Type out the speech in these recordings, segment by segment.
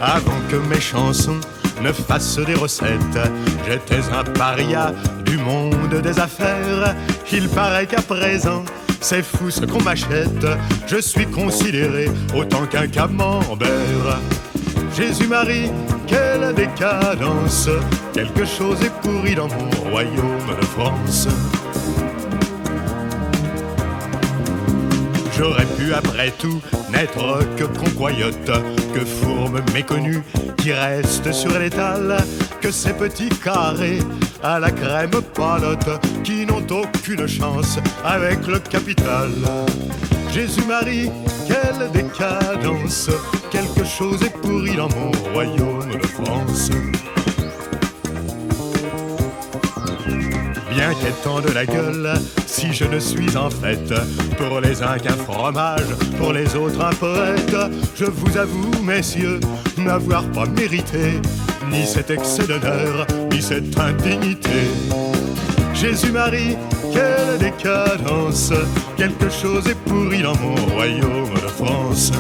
Avant que mes chansons ne fassent des recettes, j'étais un paria du monde des affaires. Il paraît qu'à présent, c'est fou ce qu'on m'achète. Je suis considéré autant qu'un camembert. Jésus-Marie, quelle décadence! Quelque chose est pourri dans mon royaume de France. J'aurais pu après tout n'être que concoyote, que fourme méconnue qui reste sur l'étal, que ces petits carrés à la crème palote qui n'ont aucune chance avec le capital. Jésus-Marie, quelle décadence! Quelque chose est pourri dans mon royaume de France. Bien qu'étant de la gueule, si je ne suis en fait pour les uns qu'un fromage, pour les autres un poète, je vous avoue, messieurs, n'avoir pas mérité ni cet excès d'honneur, ni cette indignité. Jésus-Marie, quelle décadence! Quelque chose est pourri dans mon royaume de France.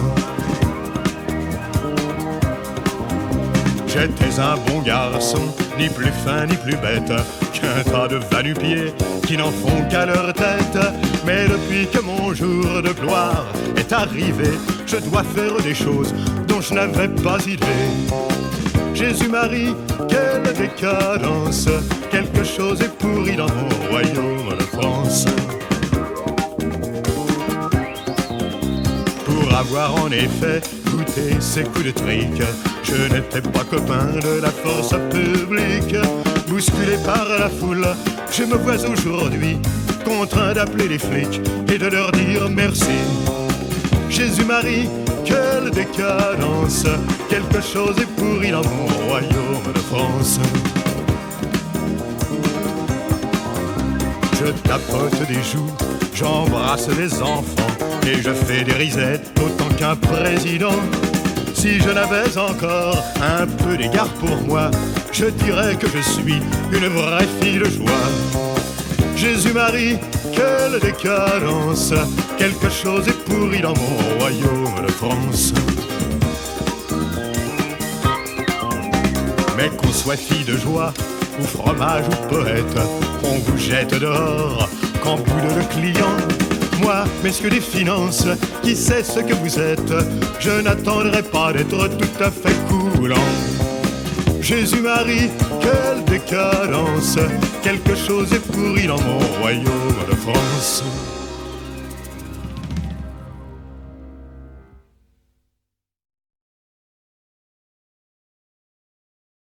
J'étais un bon garçon, ni plus fin ni plus bête qu'un tas de va-nu-pieds qui n'en font qu'à leur tête. Mais depuis que mon jour de gloire est arrivé, je dois faire des choses dont je n'avais pas idée. Jésus-Marie, quelle décadence! Quelque chose est pourri dans mon royaume de France. Pour avoir en effet goûté ces coups de trick, je n'étais pas copain de la force publique. Bousculé par la foule, je me vois aujourd'hui contraint d'appeler les flics et de leur dire merci. Jésus-Marie, quelle décadence! Quelque chose est pourri dans mon royaume de France. Je tapote des joues, j'embrasse des enfants et je fais des risettes autant qu'un président. Si je n'avais encore un peu d'égard pour moi, je dirais que je suis une vraie fille de joie. Jésus-Marie, quelle décadence! Quelque chose est pourri dans mon royaume de France. Mais qu'on soit fille de joie, ou fromage ou poète, on vous jette dehors qu'en bout de client. Moi, messieurs des finances, qui sait ce que vous êtes, je n'attendrai pas d'être tout à fait coulant. Jésus-Marie, quelle décadence! Quelque chose est pourri dans mon royaume de France.